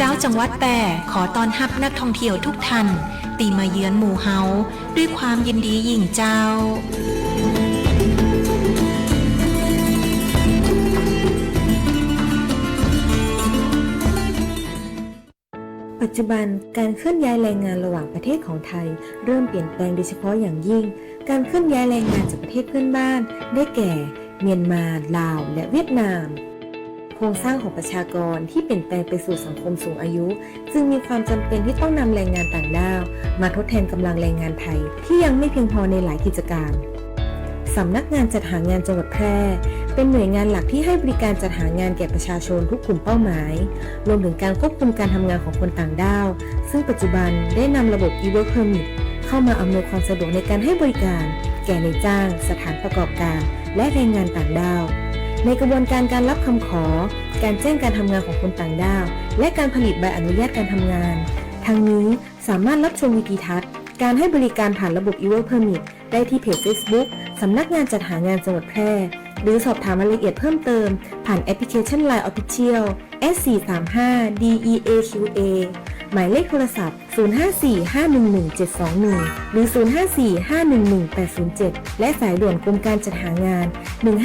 เจ้าจังหวัดแปร่ขอต้อนรับนักท่องเที่ยวทุกท่านตีมาเยือนหมู่เฮาด้วยความยินดียิ่งเจ้าปัจจุบันการเคลื่อนย้ายแรงงานระหว่างประเทศของไทยเริ่มเปลี่ยนแปลงโดยเฉพาะอย่างยิ่งการเคลื่อนย้ายแรงงานจากประเทศเพื่อนบ้านได้แก่เมียนมาลาวและเวียดนามโครงสร้างของประชากรที่เปลี่ยนแปลงไปสู่สังคมสูงอายุจึงมีความจำเป็นที่ต้องนำแรงงานต่างด้าวมาทดแทนกำลังแรงงานไทยที่ยังไม่เพียงพอในหลายกิจการสำนักงานจัดหางานจังหวัดแพร่เป็นหน่วยงานหลักที่ให้บริการจัดหางานแก่ประชาชนทุกกลุ่มเป้าหมายรวมถึงการควบคุมการทำงานของคนต่างด้าวซึ่งปัจจุบันได้นำระบบ e-work permit เข้ามาอำนวยความสะดวกในการให้บริการแก่นายจ้างสถานประกอบการและแรงงานต่างด้าวในกระบวนการการรับคำขอการแจ้งการทำงานของคนต่างด้าวและการผลิตใบอนุญาตการทำงานทั้งนี้สามารถรับชมวิดีทัศน์การให้บริการผ่านระบบ e-work permit ได้ที่เพจ Facebook สำนักงานจัดหางานจังหวัดแพร่หรือสอบถามรายละเอียดเพิ่มเติมผ่านแอปพลิเคชัน LINE Official S435DEAQA หมายเลขโทรศัพท์ 0545117721 หรือ 0545118807 และสายด่วนกรมการจัดหางาน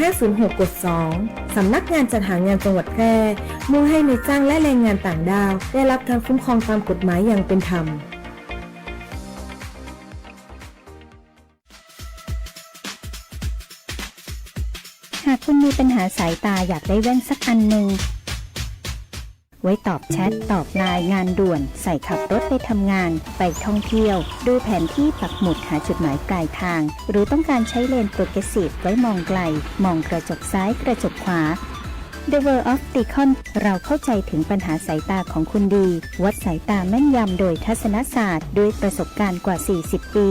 1506 กด 2 สำนักงานจัดหางานจังหวัดแพร่มุ่งให้นายจ้างและแรงงานต่างด้าวได้รับการคุ้มครองตามกฎหมายอย่างเป็นธรรมหากคุณมีปัญหาสายตาอยากได้แว่นสักอันหนึ่งไว้ตอบแชทตอบไลน์งานด่วนใส่ขับรถไปทำงานไปท่องเที่ยวดูแผนที่ปักหมุดหาจุดหมายปลายทางหรือต้องการใช้เลนโปรเกรสซีฟไว้มองไกลมองกระจกซ้ายกระจกขวา The World of Decon เราเข้าใจถึงปัญหาสายตาของคุณดีวัดสายตาแม่นยำโดยทัศนศาสตร์ด้วยประสบการณ์กว่า 40 ปี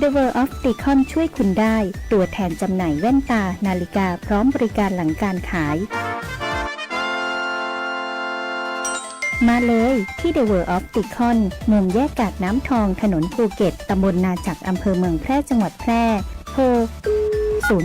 The World of Decon ช่วยคุณได้ตัวแทนจำหน่ายแว่นตานาฬิกาพร้อมบริการหลังการขายมาเลยที่ The World of Decon มุมแยกกาดน้ำทองถนนภูเก็ตตำบลนาจักรอำเภอเมืองแพร่จังหวัดแพร่โทร0819520545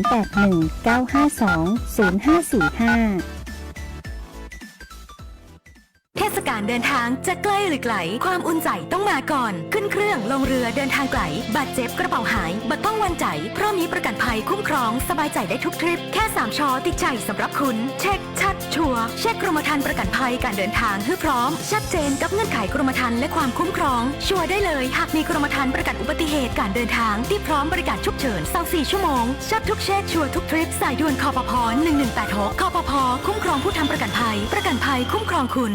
เทศกาลเดินทางจะใกล้หรือไกลความอุ่นใจต้องมาก่อนขึ้นเครื่องลงเรือเดินทางไกลบาดเจ็บกระเป๋าหายบัดต้องวันใจเพราะมีประกันภัยคุ้มครองสบายใจได้ทุกทริปแค่3ชอติดใจสำหรับคุณเช็คชัดชัวร์เช็คกรมธรรม์ประกันภัยการเดินทางให้พร้อมชัดเจนกับเงื่อนไขกรมธรรม์และความคุ้มครองชัวร์ได้เลยหากมีกรมธรรม์ประกันอุบัติเหตุการเดินทางที่พร้อมบริการฉุกเฉิน24ชั่วโมงชัดทุกเช็คชัวร์ทุกทริปสายด่วนคปภ1186คปภคุ้มครองผู้ทำประกันภัยคุ้มครองคุณ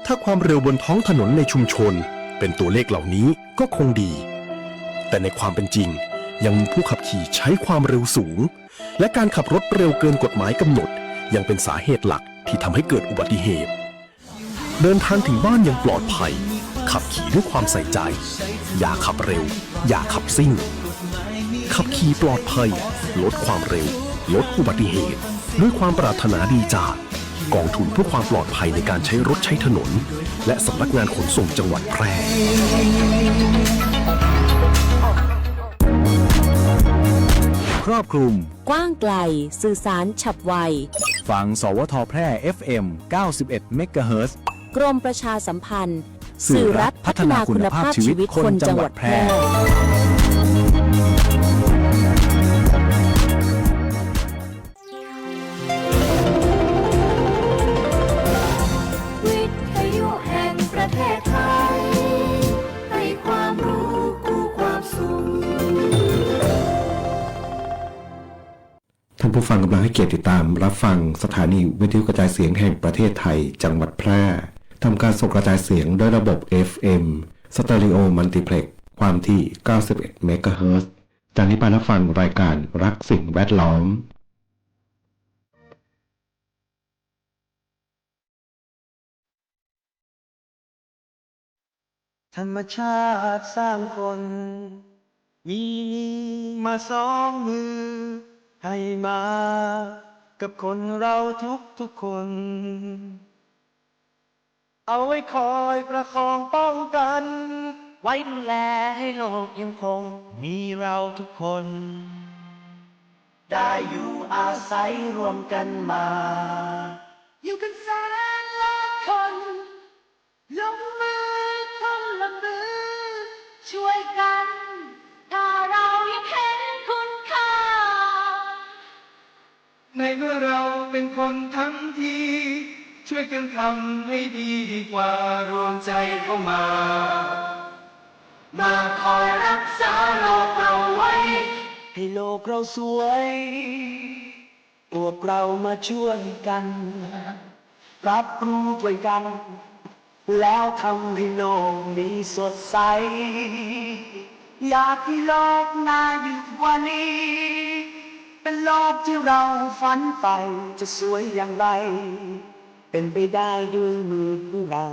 ถ้าความเร็วบนท้องถนนในชุมชนเป็นตัวเลขเหล่านี้ก็คงดีแต่ในความเป็นจริงยังมีผู้ขับขี่ใช้ความเร็วสูงและการขับรถเร็วเกินกฎหมายกำหนดยังเป็นสาเหตุหลักที่ทำให้เกิดอุบัติเหตุเดินทางถึงบ้านอย่างปลอดภัยขับขี่ด้วยความใส่ใจอย่าขับเร็วอย่าขับซิ่งขับขี่ปลอดภัยลดความเร็วลดอุบัติเหตุด้วยความปรารถนาดีจากกองทุนเพื่อความปลอดภัยในการใช้รถใช้ถนนและสำนักงานขนส่งจังหวัดแพร่ครอบคลุมกว้างไกลสื่อสารฉับไวฟังสวทแพร่ FM 91 เมกะเฮิรตซ์ กรมประชาสัมพันธ์สื่อรัฐพัฒนาคุณภาพชีวิตคนจังหวัดแพร่ท่านผู้ฟังกำลังให้เกียรติติดตามรับฟังสถานีวิทยุกระจายเสียงแห่งประเทศไทยจังหวัดแพร่ทำการส่งกระจายเสียงด้วยระบบ FM Stereo Multiplex ความถี่ 91 เมกะเฮิรตซ์ จากนี้ไปรับฟังรายการรักสิ่งแวดล้อมธรรมชาติสร้างคนมีมาสองมือให้มากับคนเราทุกคนเอาไว้คอยประคองป้องกันไว้ดูแลให้โลกยังคงมีเราทุกคน ได้อยู่อาศัยรวมกันมา อยู่กันแสนล้านคนลงมือคนละมือช่วยกันถ้าเรายังเห็นคุณค่าในเมื่อเราเป็นคนทั้งทีช่วยกันทำให้ดีดีกว่ารวมใจเข้ามาคอยรักษาโลกเราไว้ให้โลกเราสวยพวกเรามาช่วยกันรับรู้ด้วยกันแล้วทำให้โลกนี้สดใสอยากให้โลกน่าอยู่กว่านี้เป็นโลกที่เราฝันไปจะสวยอย่างไรเป็นไปได้ด้วยมือของเรา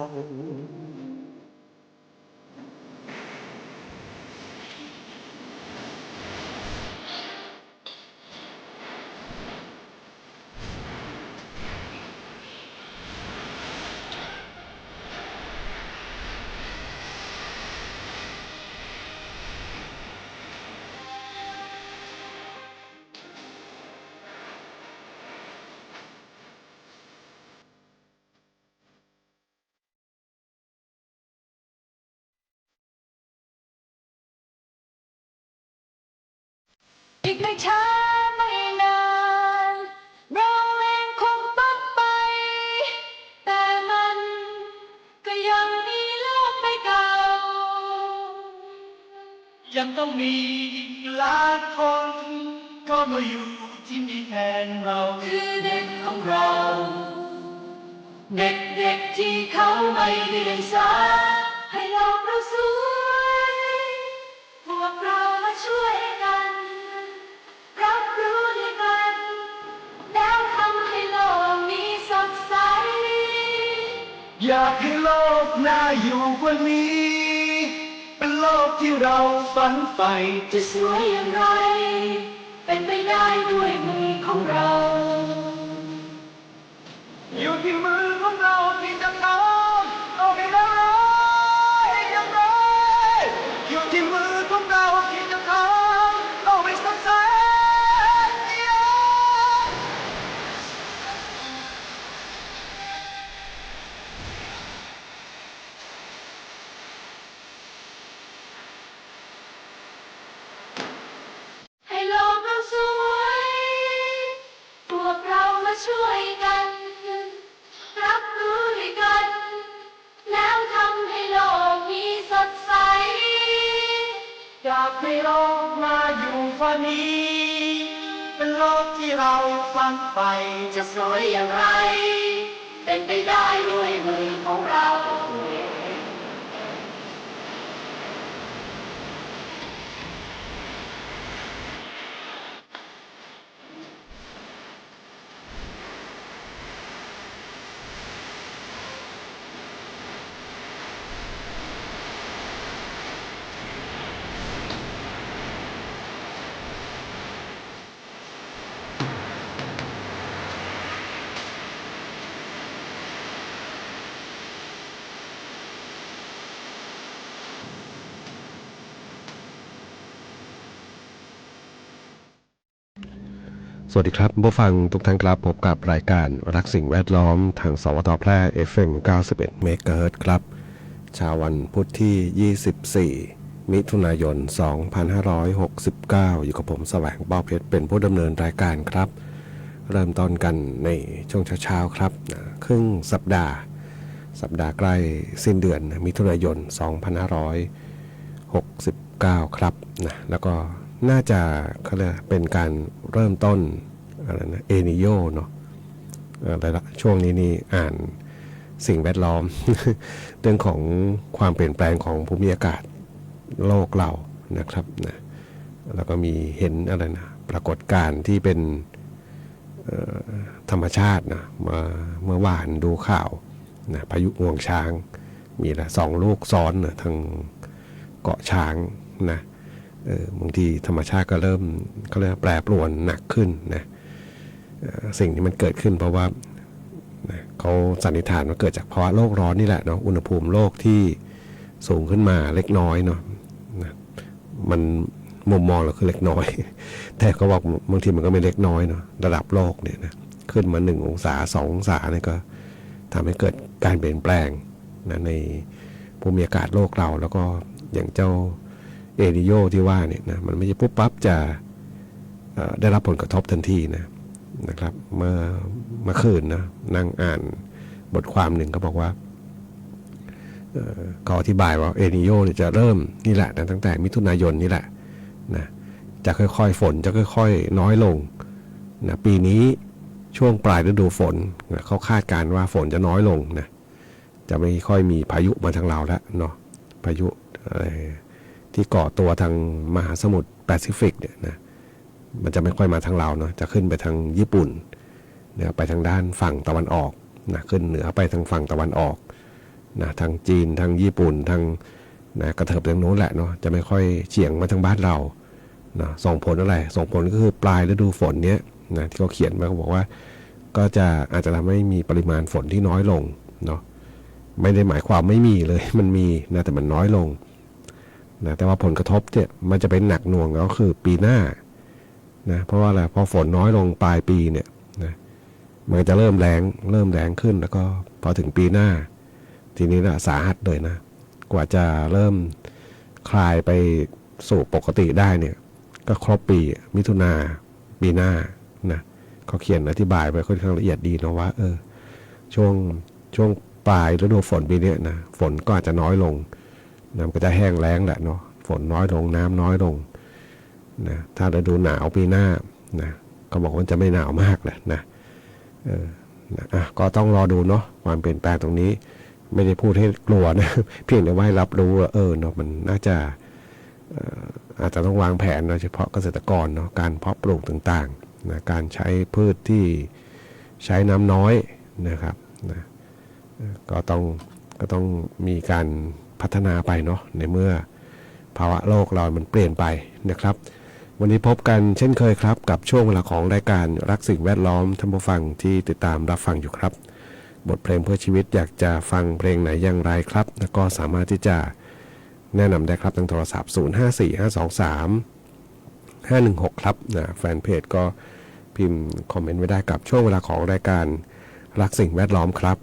อีกไม่ช้าไม่นานเราเองคงต้องไปแต่มันก็ยังมีโลกใบเก่ายังต้องมีอีกล้านคนก็มาอยู่ที่นี่แทนเราคือเด็กของเราเด็กที่เขาไม่ได้เรียนสายให้โลกเราสวยพวกเรามาช่วยกันรับรู้ด้วยกันแล้วทำให้โลกนี้สดใสอยากให้โลกน่าอยู่กว่านี้เป็นโลกที่เราฝันใฝ่จะสวยอย่างไรเป็นไปได้ด้วยมือของเราอยู่ที่มือของเราที่จะทำเอาให้ได้อย่างไรอยู่ที่มือของเราที่จะทำเอาให้สดใสให้โลกเราสวยพวกเรามาช่วยกันรับรู้ด้วยกันแล้วทำให้โลกนี้สดใสอยากให้โลกมาอยู่ฝันนี้เป็นโลกที่เราฝันใฝ่จะสวยอย่างไรเป็นไปได้ด้วยมือของเรา สวัสดีครับผู้ฟังทุกท่านครับพบกับรายการรักสิ่งแวดล้อมทางสวทแพร่ FM 91 เมกะเฮิรตซ์ครับเช้าวันพุธที่ 24 มิถุนายน 2569 อยู่กับผมแสวงป้อเพชรเป็นผู้ดำเนินรายการครับเริ่มต้นกันในช่วงเช้าๆครับครึ่งสัปดาห์ใกล้สิ้นเดือนมิถุนายน 2569 ครับนะแล้วก็น่าจะเขาเรียกเป็นการเริ่มต้นอะไรนะเอนิโยเนาะอะไรละช่วงนี้นี่อ่านสิ่งแวดล้อม เรื่องของความเปลี่ยนแปลงของภูมิอากาศโลกเรานะครับนะแล้วก็มีเห็นอะไรนะปรากฏการณ์ที่เป็นธรรมชาตินะเมื่อวานดูข่าวนะพายุงวงช้างมีละ2 ลูกซ้อนนะทางเกาะช้างนะบางทีธรรมชาติก็เริ่มเขาเรียกแปรปรวนหนักขึ้นนะสิ่งที่มันเกิดขึ้นเพราะว่าเขาสันนิษฐานว่าเกิดจากภาวะโลกร้อนนี่แหละเนาะอุณหภูมิโลกที่สูงขึ้นมาเล็กน้อยเนาะมัน มุมมองเราคือเล็กน้อย แต่ก็บอกบางทีมันก็ไม่เล็กน้อยเนาะระดับโลกเนี่ยนะขึ้นมา1 องศา2 องศาเนี่ยก็ทำให้เกิดการเปลี่ยนแปลงนะในภูมิอากาศโลกเราแล้วก็อย่างเจ้าเอลนิโญที่ว่าเนี่ยนะมันไม่ใช่ปุ๊บปั๊บจะได้รับผลกระทบทันทีนะครับเมื่อคืนนะนั่งอ่านบทความหนึ่งก็บอกว่าเขาอธิบายว่าเอลนิโญเนี่ยจะเริ่มนี่แหละตั้งแต่มิถุนายนนี่แหละนะจะค่อยๆฝนจะค่อยๆน้อยลงนะปีนี้ช่วงปลายฤดูฝนนะเขาคาดการณ์ว่าฝนจะน้อยลงนะจะไม่ค่อยมีพายุมาทางเราแล้วเนาะพายุอะไรที่ก่อตัวทางมหาสมุทรแปซิฟิกเนี่ยนะมันจะไม่ค่อยมาทางเราเนาะจะขึ้นไปทางญี่ปุ่นเนี่ยไปทางด้านฝั่งตะวันออกนะขึ้นเหนือไปทางฝั่งตะวันออกนะทางจีนทางญี่ปุ่นทางนะกระเถิบทางโน้นแหละเนาะจะไม่ค่อยเฉียงมาทางบ้านเรานะส่งผลอะไรส่งผลก็คือปลายฤดูฝนเนี้ยนะที่เขาเขียนมาเขาบอกว่าก็จะอาจจะทำให้มีปริมาณฝนที่น้อยลงเนาะไม่ได้หมายความไม่มีเลยมันมีนะแต่มันน้อยลงนะแต่ว่าผลกระทบเนี่ยมันจะเป็นหนักหน่วงก็คือปีหน้านะเพราะว่าอะไรพอฝนน้อยลงปลายปีเนี่ยนะมันจะเริ่มแรงขึ้นแล้วก็พอถึงปีหน้าทีนี้นะสาหัสเลยนะกว่าจะเริ่มคลายไปสู่ปกติได้เนี่ยก็ครบปีมิถุนาปีหน้านะเขาเขียนอธิบายไปค่อนข้างละเอียดดีนะว่าช่วงปลายฤดูฝนปีนี้นะฝนก็อาจจะน้อยลงน้ำก็จะแห้งแล้งแหละเนาะฝนน้อยลงน้ำน้อยลงนะถ้าฤดูหนาวปีหน้านะก็บอกว่าจะไม่หนาวมากเลยนะก็ต้องรอดูเนาะความเปลี่ยนแปลงตรงนี้ไม่ได้พูดให้กลัวนะ เพียงแต่ว่าให้รับรู้ว่าเนาะมันน่าจะอาจจะต้องวางแผนโดยเฉพาะเกษตรกรเนาะการเพาะปลูกต่างๆนะการใช้พืชที่ใช้น้ำน้อยนะครับนะก็ต้องมีการพัฒนาไปเนาะในเมื่อภาวะโลกเรามันเปลี่ยนไปนะครับวันนี้พบกันเช่นเคยครับกับช่วงเวลาของรายการรักสิ่งแวดล้อมท่านผู้ฟังที่ติดตามรับฟังอยู่ครับบทเพลงเพื่อชีวิตอยากจะฟังเพลงไหนอย่างไรครับแล้วก็สามารถที่จะแนะนำได้ครับทางโทรศัพท์0545235516ครับนะแฟนเพจก็พิมพ์คอมเมนต์ไว้ได้กับช่วงเวลาของรายการรักสิ่งแวดล้อมครับ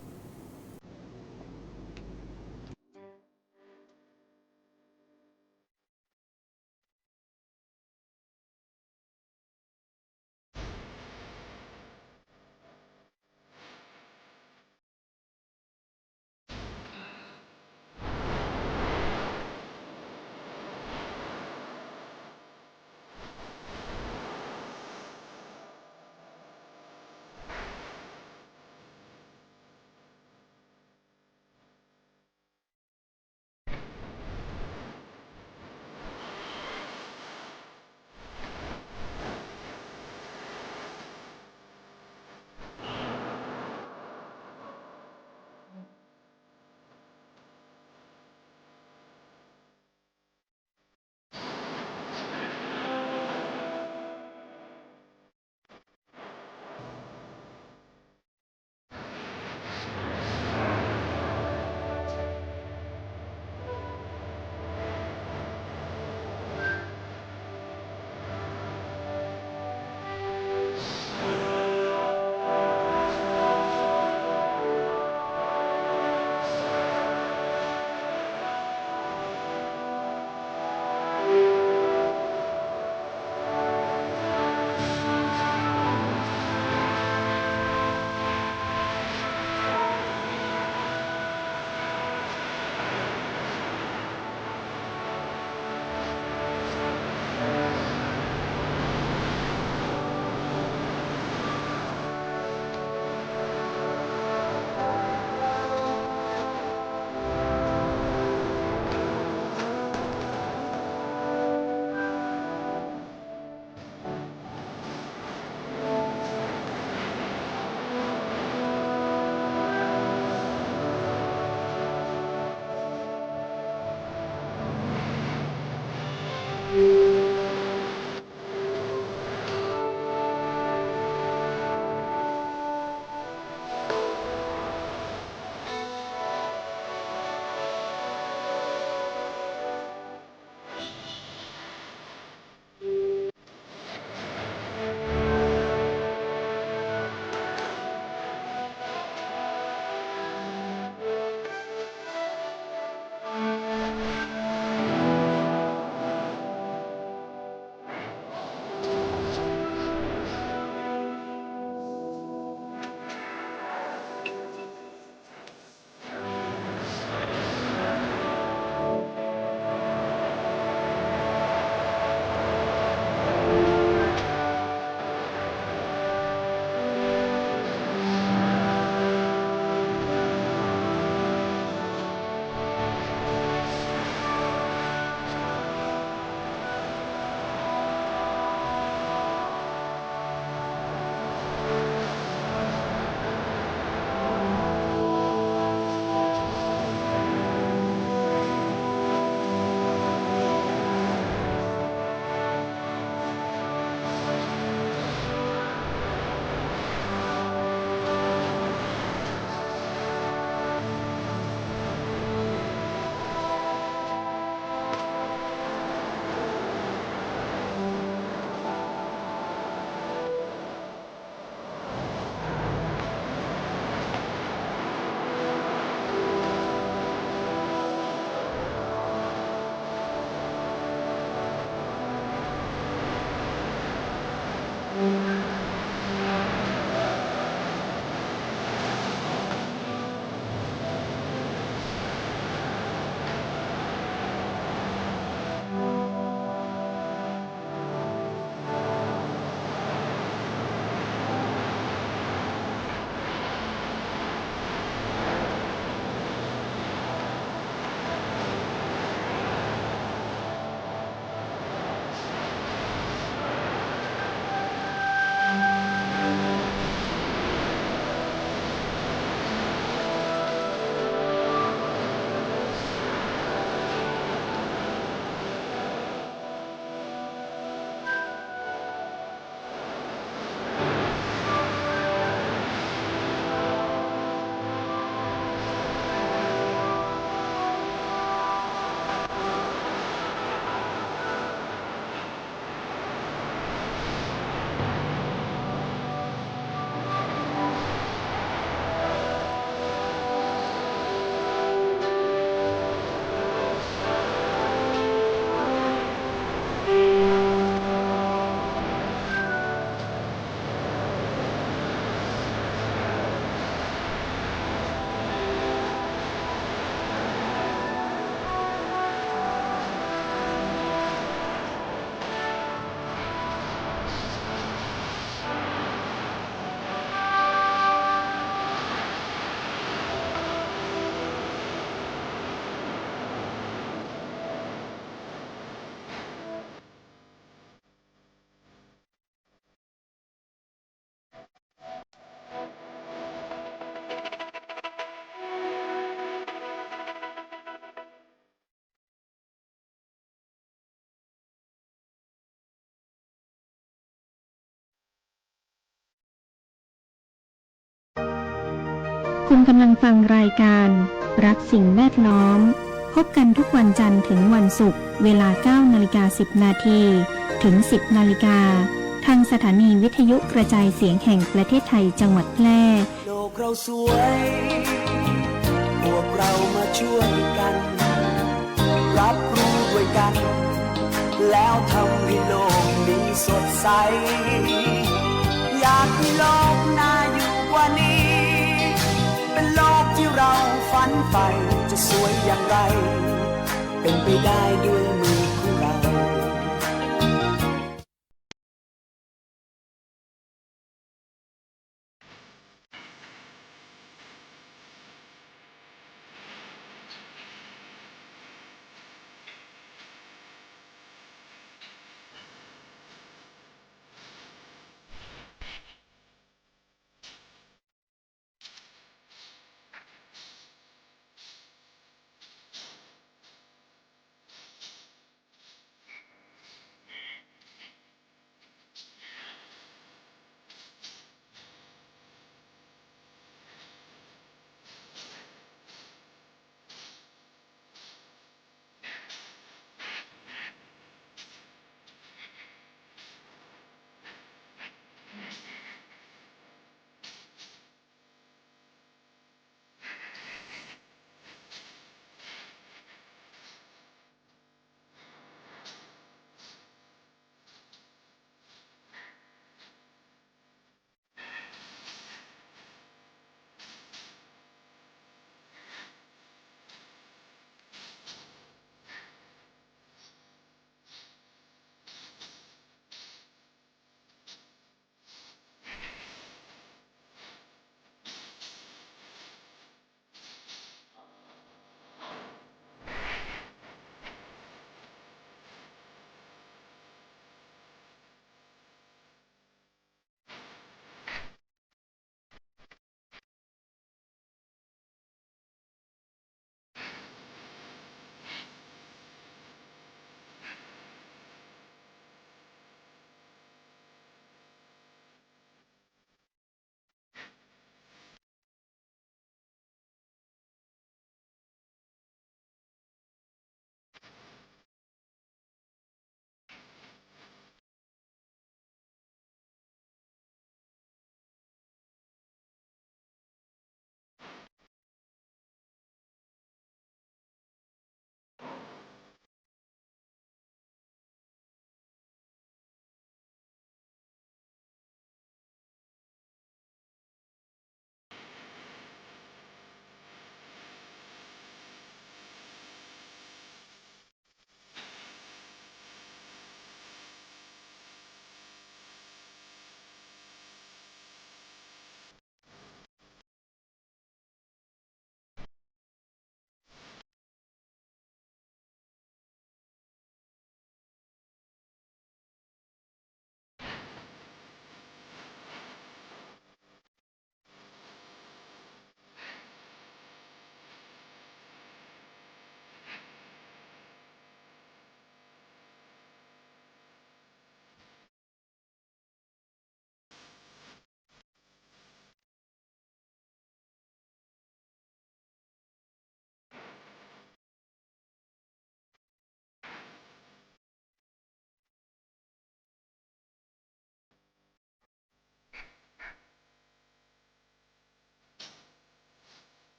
คุณกำลังฟังรายการรักสิ่งแวดล้อมพบกันทุกวันจันทร์ถึงวันศุกร์เวลา 9:10 นาทีถึง 10 นาฬิกาทางสถานีวิทยุกระจายเสียงแห่งประเทศไทยจังหวัดแพร่ โลกเราสวยพวกเรามาช่วยกัน รับรู้ด้วยกัน แล้วทำให้โลกนี้สดใส อยากให้โลกน่าอยู่กว่านี้ เป็นโลกที่เราฝันใฝ่จะสวยอย่างไร เป็นไปได้ด้วยมือของเรา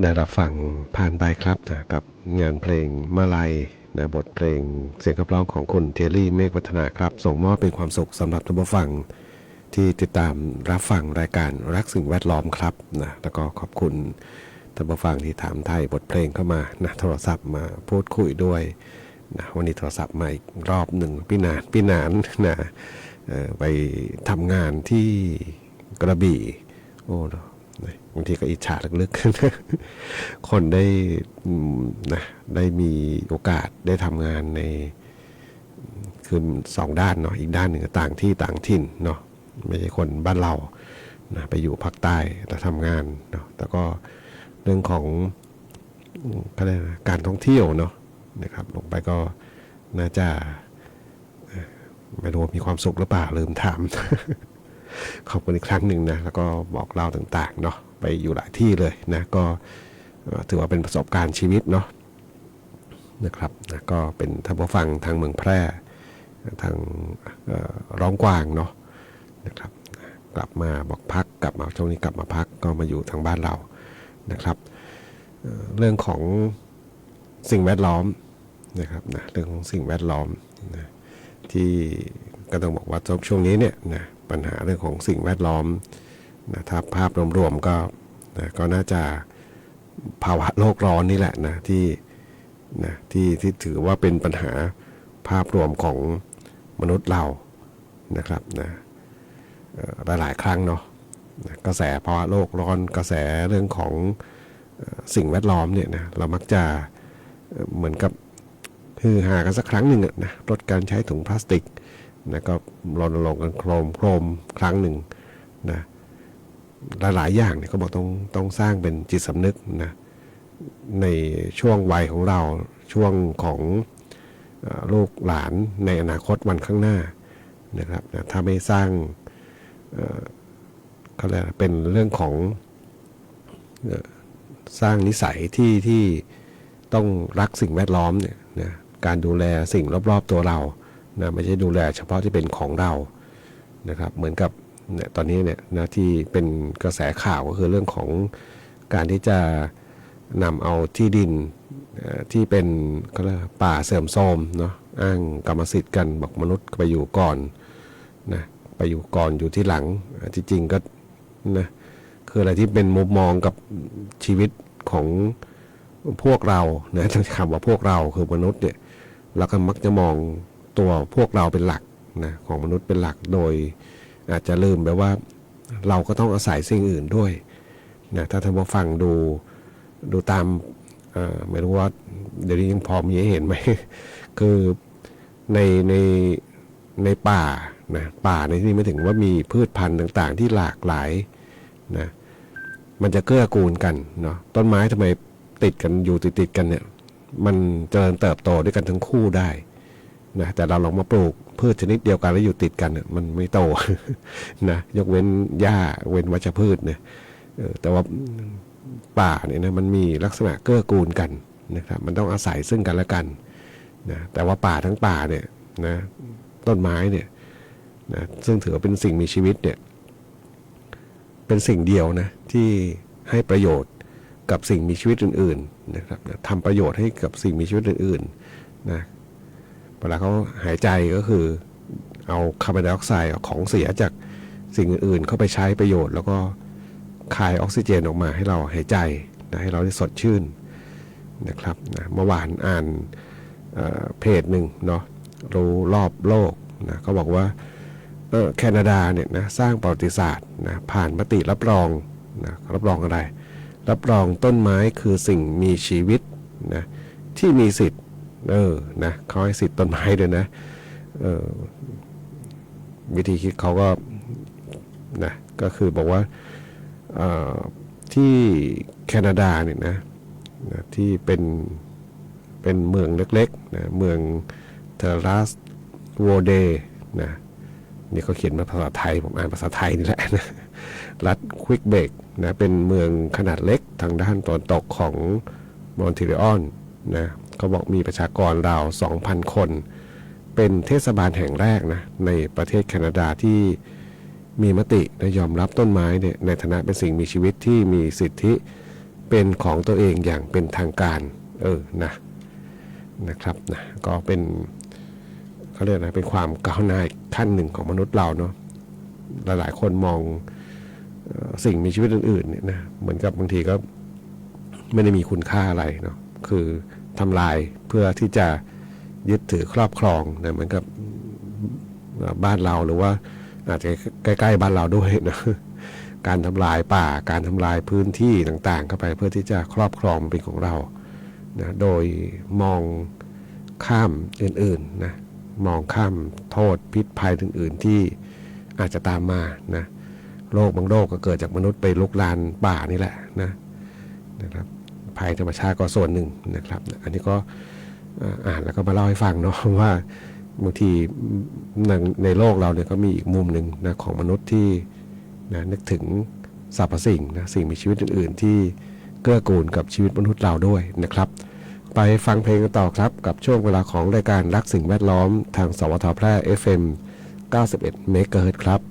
ได้รับฟังผ่านไปครับนะกับงานเพลงมาลัยนะบทเพลงเสียงขับร้องของคุณเทลลี่เมฆวัฒนาครับส่งมอบเป็นความสุขสำหรับท่านผู้ฟังที่ติดตามรับฟังรายการรักสิ่งแวดล้อมครับนะแล้วก็ขอบคุณท่านผู้ฟังที่ถามไทยบทเพลงเข้ามานะโทรศัพท์มาพูดคุยด้วยนะวันนี้โทรศัพท์มาอีกรอบหนึ่งพี่นานนะไปทำงานที่กระบี่โอ้บางทีก็อิจฉาลึกๆ คนได้นะได้มีโอกาสได้ทำงานในคือสองด้านเนาะอีกด้านหนึ่งต่างที่ต่างถิ่นเนาะไม่ใช่คนบ้านเรานะไปอยู่ภาคใต้แล้วทำงานเนาะแต่ก็เรื่องของการท่องเที่ยวเนาะนะครับลงไปก็น่าจะไม่รู้มีความสุขหรือเปล่าลืมถาม ขอบคุณอีกครั้งหนึ่งนะแล้วก็บอกเล่าต่างๆเนาะไปอยู่หลายที่เลยนะก็ถือว่าเป็นประสบการณ์ชีวิตเนาะนะครับนะก็เป็นท่านผู้ฟังทางเมืองแพร่ทางร้องกวางเนาะนะครับกลับมาบอกพักกลับมาช่วงนี้กลับมาพักก็มาอยู่ทางบ้านเรานะครับเรื่องของสิ่งแวดล้อมนะครับนะเรื่องของสิ่งแวดล้อมนะที่ก็ต้องบอกว่าช่วงนี้เนี่ยนะปัญหาเรื่องของสิ่งแวดล้อมนะถ้าภาพรวมๆก็น่าจะภาวะโลกร้อนนี่แหละนะที่ถือว่าเป็นปัญหาภาพรวมของมนุษย์เรานะครับนะหลายครั้งเนาะกระแสภาวะโลกร้อนกระแสเรื่องของสิ่งแวดล้อมเนี่ยนะเรามักจะเหมือนกับฮือฮากันสักครั้งหนึ่งนะลดการใช้ถุงพลาสติกนะก็รณรงค์กันโครมครั้งหนึ่งนะหลายอย่างเนี่ยเขาบอกต้องสร้างเป็นจิตสำนึกนะในช่วงวัยของเราช่วงของลูกหลานในอนาคตวันข้างหน้านะครับนะถ้าไม่สร้างเขาเรียกเป็นเรื่องของสร้างนิสัยที่ต้องรักสิ่งแวดล้อมเนี่ยนะการดูแลสิ่งรอบๆตัวเรานะไม่ใช่ดูแลเฉพาะที่เป็นของเรานะครับเหมือนกับเนี่ยตอนนี้เนี่ยนะที่เป็นกระแสข่าวก็คือเรื่องของการที่จะนำเอาที่ดินที่เป็นก็เรียกป่าเสื่อมโทรมเนาะอ้างกรรมสิทธิ์กันบอกมนุษย์ไปอยู่ก่อนนะไปอยู่ก่อนอยู่ที่หลังที่จริงก็นะคืออะไรที่เป็นมุมมองกับชีวิตของพวกเรานะต้องคำว่าพวกเราคือมนุษย์เนี่ยเราก็มักจะมองตัวพวกเราเป็นหลักนะของมนุษย์เป็นหลักโดยอาจจะลืมไปว่าเราก็ต้องอาศัยสิ่งอื่นด้วยนะถ้าท่านผู้ฟังดูตามไม่รู้ว่าเดี๋ยวนี้ยังพอมีให้เห็นไหม คือในป่านะป่าในที่นี้ไม่ถึงว่ามีพืชพันธุ์ต่างๆที่หลากหลายนะมันจะเกื้อกูลกันเนาะต้นไม้ทำไมติดกันอยู่ติดกันเนี่ยมันเจริญเติบโตด้วยกันทั้งคู่ได้นะแต่เราลองมาปลูกพืชชนิดเดียวกันแล้วอยู่ติดกันเนี่ยมันไม่โต นะยกเว้นหญ้าเว้นวัชพืชเนี่ยแต่ว่าป่าเนี่ยนะมันมีลักษณะเกื้อกูลกันนะครับมันต้องอาศัยซึ่งกันและกันนะแต่ว่าป่าทั้งป่าเนี่ยนะต้นไม้เนี่ยนะซึ่งถือว่าเป็นสิ่งมีชีวิตเนี่ยเป็นสิ่งเดียวนะที่ให้ประโยชน์กับสิ่งมีชีวิตอื่นๆนะครับทำประโยชน์ให้กับสิ่งมีชีวิตอื่นๆนะเวลาเขาหายใจก็คือเอาคาร์บอนไดออกไซด์ของเสียจากสิ่งอื่นๆเข้าไปใช้ประโยชน์แล้วก็คายออกซิเจนออกมาให้เราหายใจนะให้เราได้สดชื่นนะครับนะเมื่อวานอ่านเพจหนึ่งเนาะรู้รอบโลกนะเขาบอกว่าแคนาดาเนี่ยนะสร้างประวัติศาสตร์นะผ่านมติรับรองนะรับรองอะไรรับรองต้นไม้คือสิ่งมีชีวิตนะที่มีสิทธิ์นะเขาให้สิทธิ์ต้นไม้ด้วยนะวิธีคิดเขาก็นะก็คือบอกว่าที่แคนาดาเนี่ยนะที่เป็นเมืองเล็กๆนะเมืองเทรัสโวเดนะนี่เขาเขียนมาภาษาไทยผมอ่านภาษาไทยนี่แหละนะรัฐควิกเบกนะเป็นเมืองขนาดเล็กทางด้านตะวันตกของมอนทรีออลนะเขาบอกมีประชากรราว 2,000 คนเป็นเทศบาลแห่งแรกนะในประเทศแคนาดาที่มีมติยอมรับต้นไม้เนี่ยในฐานะเป็นสิ่งมีชีวิตที่มีสิทธิ เป็นของตัวเองอย่างเป็นทางการนะครับนะก็เป็นเขาเรียกนะเป็นความก้าวหน้าขั้นหนึ่งของมนุษย์เราเนาะหลายๆคนมองสิ่งมีชีวิตอื่นๆเนี่ยนะเหมือนกับบางทีก็ไม่ได้มีคุณค่าอะไรเนาะคือทำลายเพื่อที่จะยึดถือครอบครองนะเหมือนกับบ้านเราหรือว่าอาจจะใกล้ๆบ้านเราด้วยนะการทำลายป่าการทำลายพื้นที่ต่างๆเข้าไปเพื่อที่จะครอบครองเป็นของเรานะโดยมองข้ามอื่นๆนะมองข้ามโทษพิษภัยอื่นๆที่อาจจะตามมานะโรคบางโรคก็เกิดจากมนุษย์ไปลุกลานป่านี่แหละนะครับภัยธรรมชาติก็ส่วนหนึ่งนะครับอันนี้ก็อ่านแล้วก็มาเล่าให้ฟังเนาะว่าบางทีในโลกเราเนี่ยก็มีอีกมุมหนึ่งนะของมนุษย์ที่นะนึกถึงสรรพสิ่งนะสิ่งมีชีวิตอื่นๆที่เกื้อกูลกับชีวิตมนุษย์เราด้วยนะครับไปฟังเพลงกันต่อครับกับช่วงเวลาของรายการรักสิ่งแวดล้อมทางสวทแพร่ FM 91 เมกะเฮิรตซ์ครับ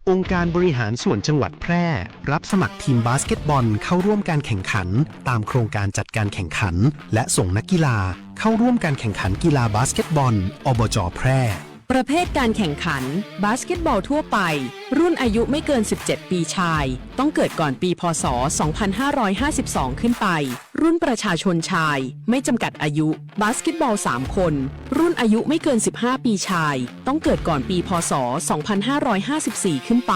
องค์การบริหารส่วนจังหวัดแพร่รับสมัครทีมบาสเกตบอลเข้าร่วมการแข่งขันตามโครงการจัดการแข่งขันและส่งนักกีฬาเข้าร่วมการแข่งขันกีฬาบาสเกตบอลอบจ.แพร่ประเภทการแข่งขันบาสเกตบอลทั่วไปรุ่นอายุไม่เกิน17ปีชายต้องเกิดก่อนปีพ.ศ. 2552 ขึ้นไปรุ่นประชาชนชายไม่จำกัดอายุบาสเกตบอล3คนรุ่นอายุไม่เกิน15ปีชายต้องเกิดก่อนปีพ.ศ. 2554 ขึ้นไป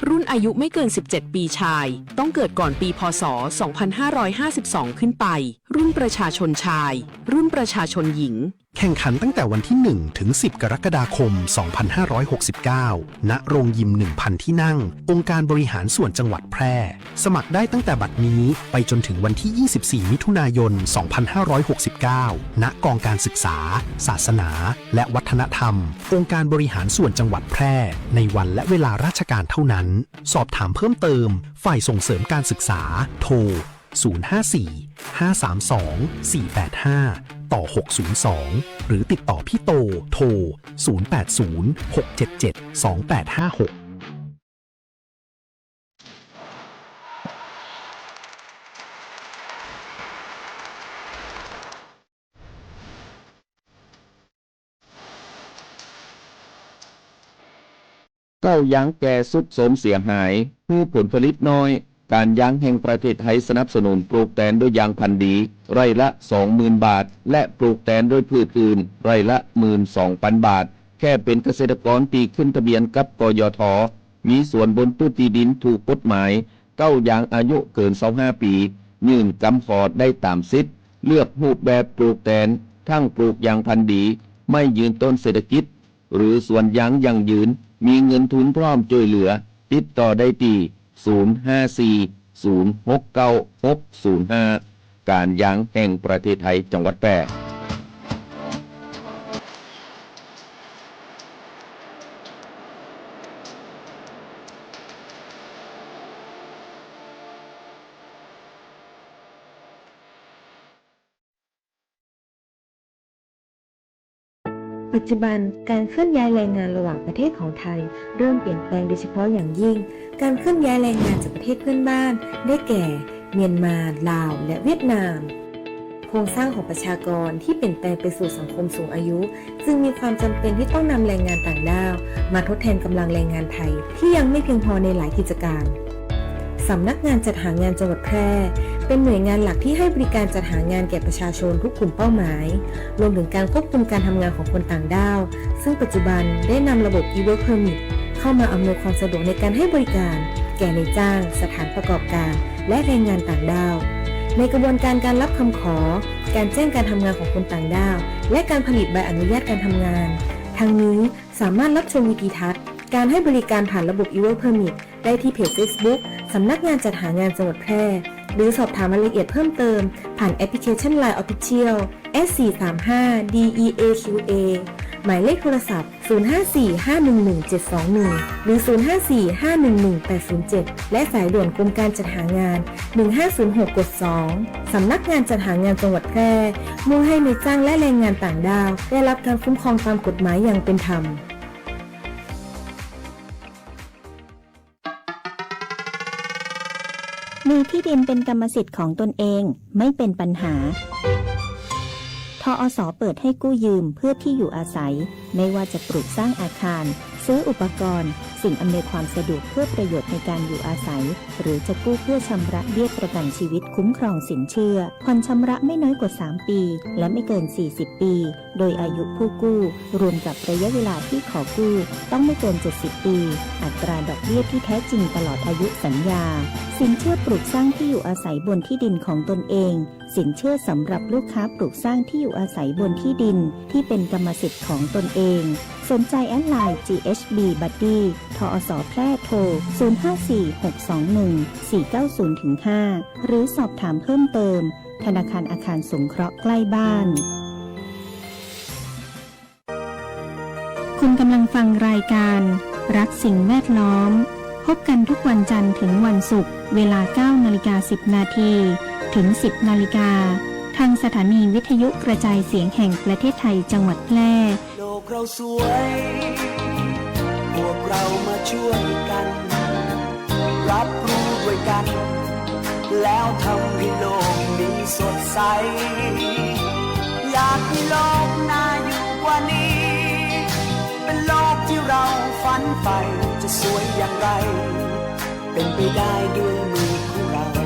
รุ่นอายุไม่เกิน17ปีชายต้องเกิดก่อนปีพ.ศ. 2552 ขึ้นไปรุ่นประชาชนชายรุ่นประชาชนหญิงแข่งขันตั้งแต่วันที่ 1 ถึง 10 กรกฎาคม 2569 ณ โรงยิม 1,000 ที่นั่ง องค์การบริหารส่วนจังหวัดแพร่ สมัครได้ตั้งแต่บัดนี้ไปจนถึงวันที่ 24 มิถุนายน 2569 ณ กองการศึกษา ศาสนา และวัฒนธรรม องค์การบริหารส่วนจังหวัดแพร่ ในวันและเวลาราชการเท่านั้น สอบถามเพิ่มเติม ฝ่ายส่งเสริมการศึกษา โทร 054-532-485 ต่อ 602 หรือติดต่อพี่โต โทร 080-677-2856เก้ายางแก่สุดโทรมเสียหายผู้ผลผลิตน้อยการยางแห่งประเทศไทยสนับสนุนปลูกแตนด้วยยางพันธุ์ดีไร่ละ 20,000 บาทและปลูกแตนด้วยพืชอื่นไร่ละ 12,000 บาทแค่เป็นเกษตรกรที่ขึ้นทะเบียนกับกยท.มีส่วนบนตู้ที่ดินถูกกฎหมายเก้ายางอายุเกิน25ปียื่นกำขอดได้ตามสิทธิ์เลือกรูปแบบปลูกแตนทั้งปลูกยางพันธุ์ดีไม่ยืนต้นเศรษฐกิจหรือส่วนยางยั่งยืนมีเงินทุนพร้อมช่วยเหลือติดต่อได้ที่054-069-605 การยางแห่งประเทศไทยจังหวัดแพร่ปัจจุบันการเคลื่อนย้ายแรงงานระหว่างประเทศของไทยเริ่มเปลี่ยนแปลงโดยเฉพาะอย่างยิ่งการเคลื่อนย้ายแรงงานจากประเทศเพื่อนบ้านได้แก่เมียนมาลาวและเวียดนามโครงสร้างของประชากรที่เปลี่ยนแปลงไปสู่สังคมสูงอายุจึงมีความจำเป็นที่ต้องนำแรงงานต่างด้าวมาทดแทนกำลังแรงงานไทยที่ยังไม่เพียงพอในหลายกิจการสำนักงานจัดหางานจังหวัดแพร่เป็นหน่วยงานหลักที่ให้บริการจัดหางานแก่ประชาชนทุกกลุ่มเป้าหมายรวมถึงการควบคุมการทำงานของคนต่างด้าวซึ่งปัจจุบันได้นำระบบ e-work permit เข้ามาอำนวยความสะดวกในการให้บริการแก่นายจ้างสถานประกอบการและแรงงานต่างด้าวในกระบวนการการรับคำขอการแจ้งการทำงานของคนต่างด้าวและการผลิตใบอนุญาตการทำงานทั้งนี้สามารถรับชมวิดีทัศน์การให้บริการผ่านระบบ e-work permit ได้ที่เพจ Facebook สำนักงานจัดหางานจังหวัดแพร่หรือสอบถามรายละเอียดเพิ่มเติมผ่านแอปพลิเคชัน LINE Official S435DEAQA หมายเลขโทรศัพท์ 054-511-721 หรือ 054-511-807 และสายด่วนกรมการจัดหางาน 1506 กด 2 สำนักงานจัดหางานจังหวัดแพร่มุ่งให้นายจ้างและแรงงานต่างด้าวได้รับการคุ้มครองตามกฎหมายอย่างเป็นธรรมมีที่ดินเป็นกรรมสิทธิ์ของตนเองไม่เป็นปัญหาทอส.เปิดให้กู้ยืมเพื่อที่อยู่อาศัยไม่ว่าจะปลูกสร้างอาคารซื้ออุปกรณ์สิ่งอำนวยความสะดวกเพื่อประโยชน์ในการอยู่อาศัยหรือจะกู้เพื่อชำระเบี้ยประกันชีวิตคุ้มครองสินเชื่อผ่อนชำระไม่น้อยกว่า3ปีและไม่เกิน40ปีโดยอายุผู้กู้รวมกับระยะเวลาที่ขอกู้ต้องไม่เกิน70ปีอัตราดอกเบี้ยที่แท้จริงตลอดอายุสัญญาสินเชื่อปลูกสร้างที่อยู่อาศัยบนที่ดินของตนเองสินเชื่อสำหรับลูกค้าปลูกสร้างที่อยู่อาศัยบนที่ดินที่เป็นกรรมสิทธิ์ของตนเองสนใจแอดไลน์ GHB Buddy ทอส.แพร่โทร 054-621-490-5 หรือสอบถามเพิ่มเติมธนาคารอาคารสงเคราะห์ใกล้บ้านคุณกำลังฟังรายการรักสิ่งแวดล้อมพบกันทุกวันจันทร์ถึงวันศุกร์เวลา 9:10 นาทีถึง 10 นาฬิกาทางสถานีวิทยุกระจายเสียงแห่งประเทศไทยจังหวัดแพร่โลกเราสวย วกเรามาช่วยกัน รับรู้ด้วยกัน แล้วทำให้โลกมีสดใส อยากให้โลกน่าอยู่กว่านี้ เป็นโลกที่เราฝันใฝ่จะสวยอย่างไร เป็นไปได้ด้วยมือของเรา ค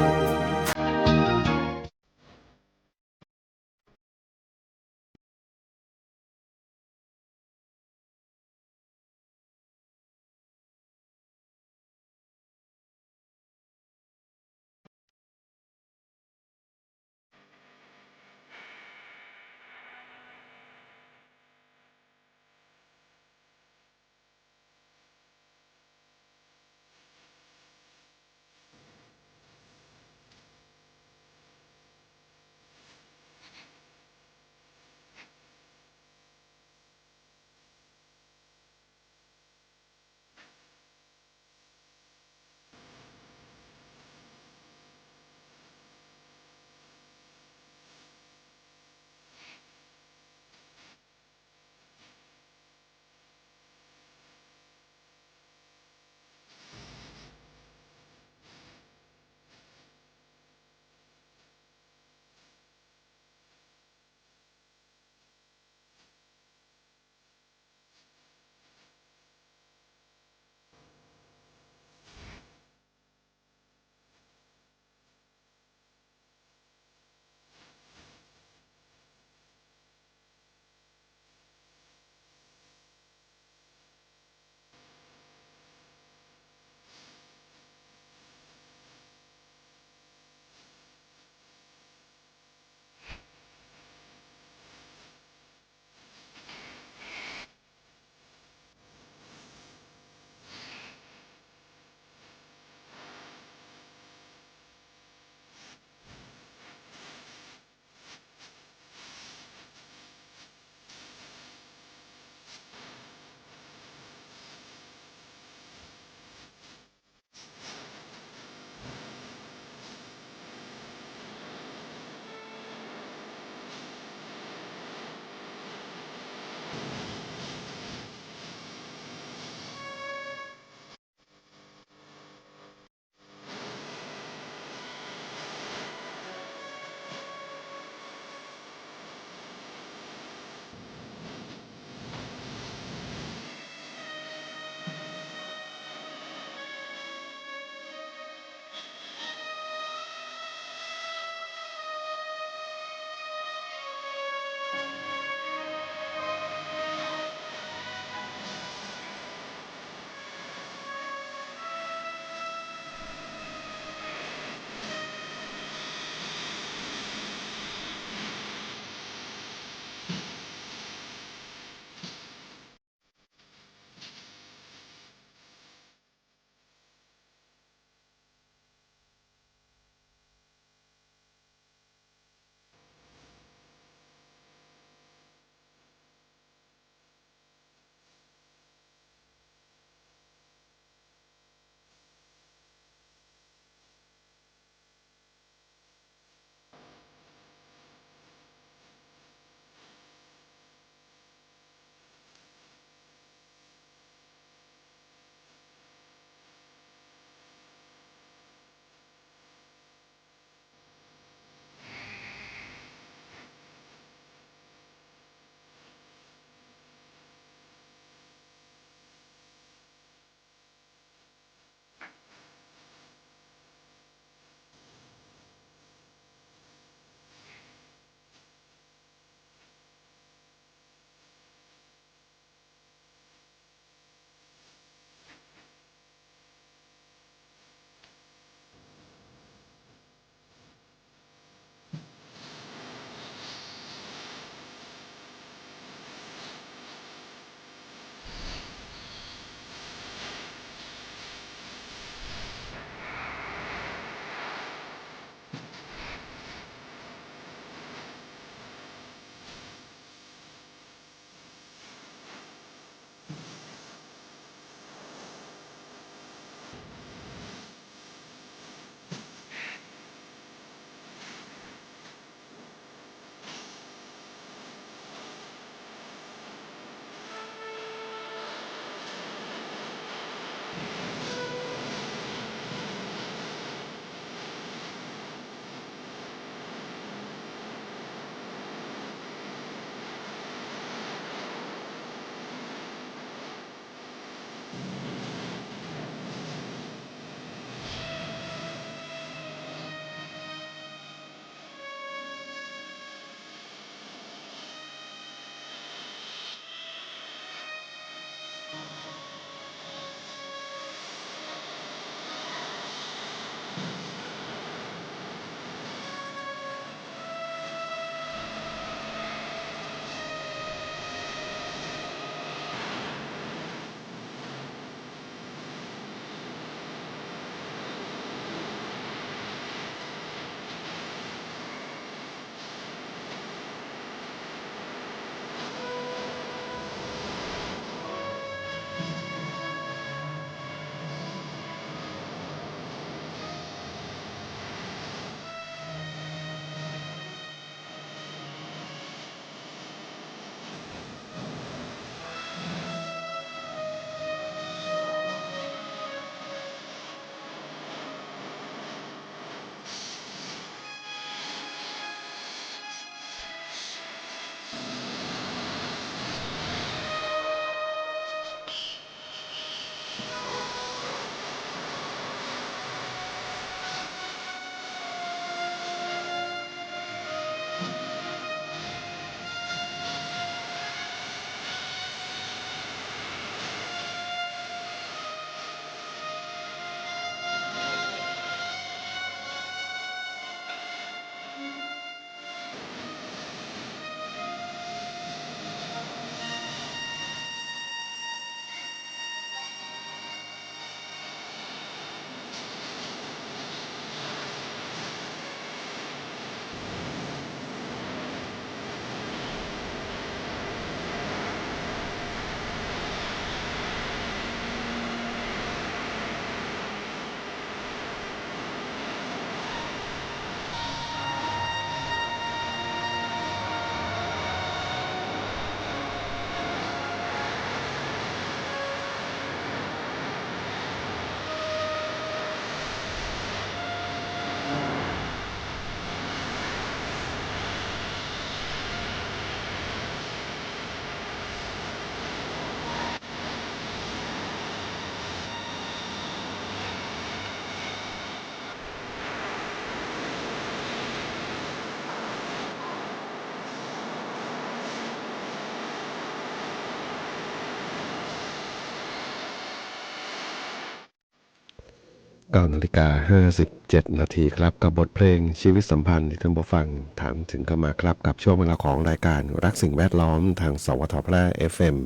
9:57 นาทีครับกับบทเพลงชีวิตสัมพันธ์ที่ท่านผู้ฟังถามถึงเข้ามาครับกับช่วงเวลาของรายการรักสิ่งแวดล้อมทางสวทแพร่ FM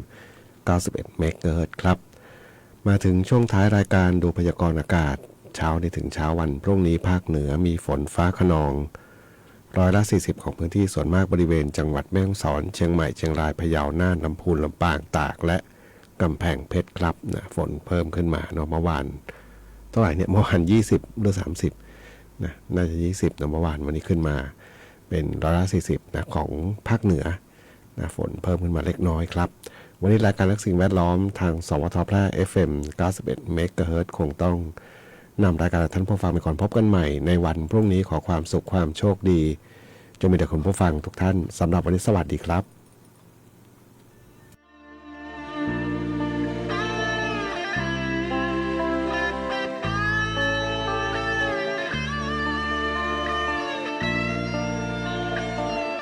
91 เมกะเฮิรตซ์ครับมาถึงช่วงท้ายรายการดูพยากรณ์อากาศเช้านี้ถึงเช้าวันพรุ่งนี้ภาคเหนือมีฝนฟ้าคะนอง40%ของพื้นที่ส่วนมากบริเวณจังหวัดแม่ฮ่องสอนเชียงใหม่เชียงรายพะเยาน่านลำพูนลำปางตากและกำแพงเพชรครับนะฝนเพิ่มขึ้นมาเนาะเมื่อวานเท่าไหร่เนี่ยเมื่อวาน20หรือ30นะน่าจะ20นะเมื่อวานวันนี้ขึ้นมาเป็น40%นะของภาคเหนือนะฝนเพิ่มขึ้นมาเล็กน้อยครับวันนี้รายการรักสิ่งแวดล้อมทางสวทแพร่ FM 91 เมกะเฮิรตซ์คงต้องนำรายการท่านผู้ฟังไปก่อนพบกันใหม่ในวันพรุ่งนี้ขอความสุขความโชคดีจงมีแด่คุณผู้ฟังทุกท่านสำหรับวันนี้สวัสดีครับ